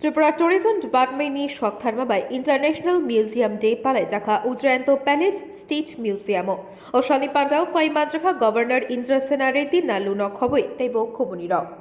Tripura Tourism Department ni shok tharma by International Meusieum Day pale jakha Ujjainto Palace State Meusieum o shani pandao Phai Manjakha Governor Indra Sena Reddy Nallu no khoboi teibo khobuni ro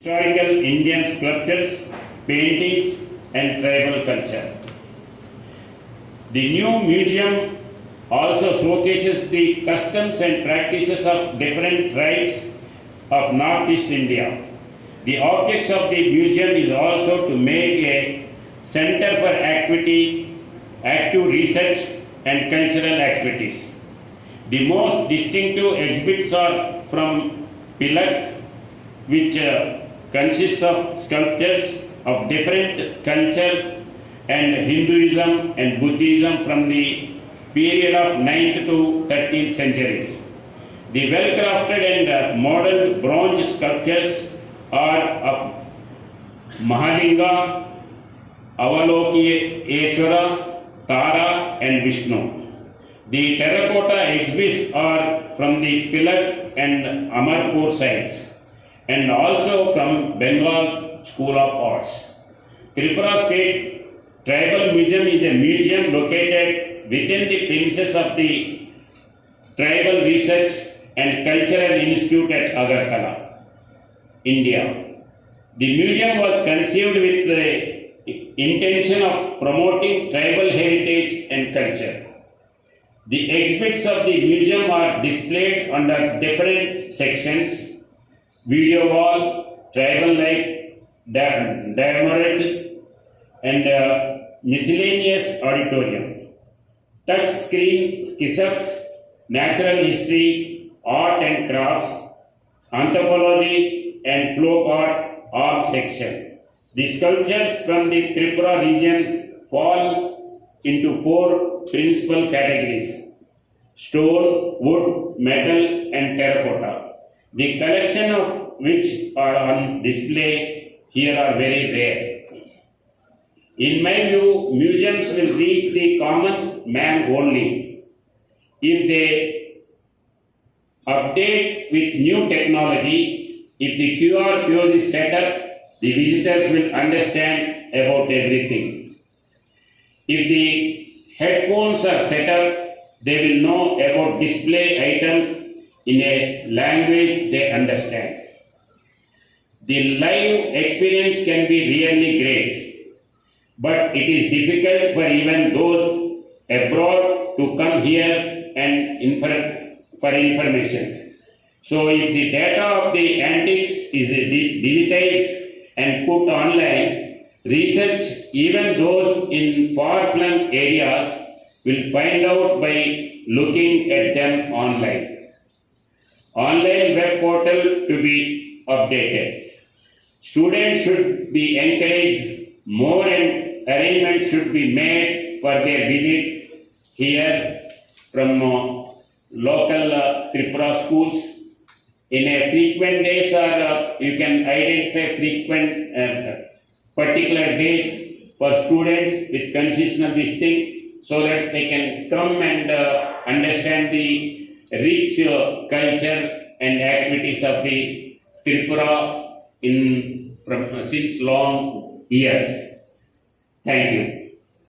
Historical Indian sculptures, paintings and tribal culture. The new museum also showcases the customs and practices of different tribes of Northeast India. The objects of the museum is also to make a center for active research and cultural activities. The most distinctive exhibits are from Pilak, which consists of sculptures of different culture and Hinduism and Buddhism from the period of 9th to 13th centuries. The well-crafted and modern bronze sculptures are of Mahalinga, Avalokiteshvara, Tara and Vishnu. The terracotta exhibits are from the Pilak and Amarpur sites, and also from Bengal School of Arts. Tripura State Tribal Museum is a museum located within the premises of the Tribal Research and Cultural Institute at Agartala, India. The museum was conceived with the intention of promoting tribal heritage and culture. The exhibits of the museum are displayed under different sections: video wall, tribal life, diorama, and miscellaneous auditorium. Touch screen sketchups, natural history, art and crafts, anthropology, and folk art section. The sculptures from the Tripura region fall into 4 principal categories: stone, wood, metal, and terracotta. The collection of which are on display here are very rare. In my view, museums will reach the common man only if they update with new technology. If the QR code is set up, the visitors will understand about everything. If the headphones are set up, they will know about display item in a language they understand. The live experience can be really great, but it is difficult for even those abroad to come here and for information. So if the data of the antiques is digitized and put online, research, even those in far-flung areas, will find out by looking at them online. Online web portal to be updated. Students should be encouraged more and arrangements should be made for their visit here from local Tripura schools. In a frequent days, or you can identify frequent particular days for students with consisting of this thing, so that they can come and understand the rich culture and activities of the Tripura from since long years. Thank you.